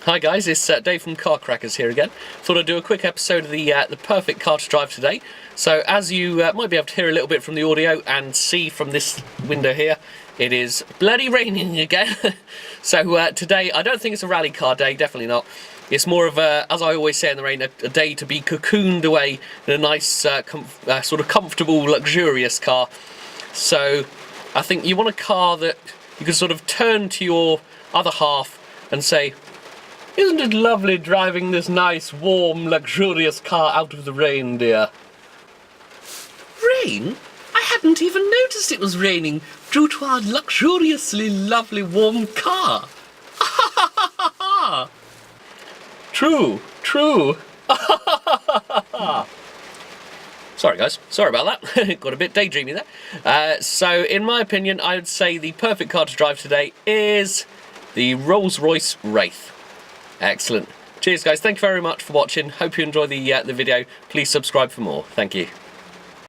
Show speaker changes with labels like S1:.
S1: Hi guys, it's Dave from Car Crackers here again. Thought I'd do a quick episode of the perfect car to drive today. So as you might be able to hear a little bit from the audio and see from this window here, it is bloody raining again. So today, I don't think it's a rally car day, definitely not. It's more of a, as I always say in the rain, a day to be cocooned away in a nice, sort of comfortable, luxurious car. So I think you want a car that you can sort of turn to your other half and say, "Isn't it lovely driving this nice, warm, luxurious car out of the rain, dear?" Rain? I hadn't even noticed it was raining due to our luxuriously lovely, warm car. True, true. Sorry guys, sorry about that. Got a bit daydreamy there. So in my opinion, I would say the perfect car to drive today is the Rolls-Royce Wraith. Excellent. Cheers guys, thank you very much for watching. Hope you enjoy the video. Please subscribe for more. Thank you.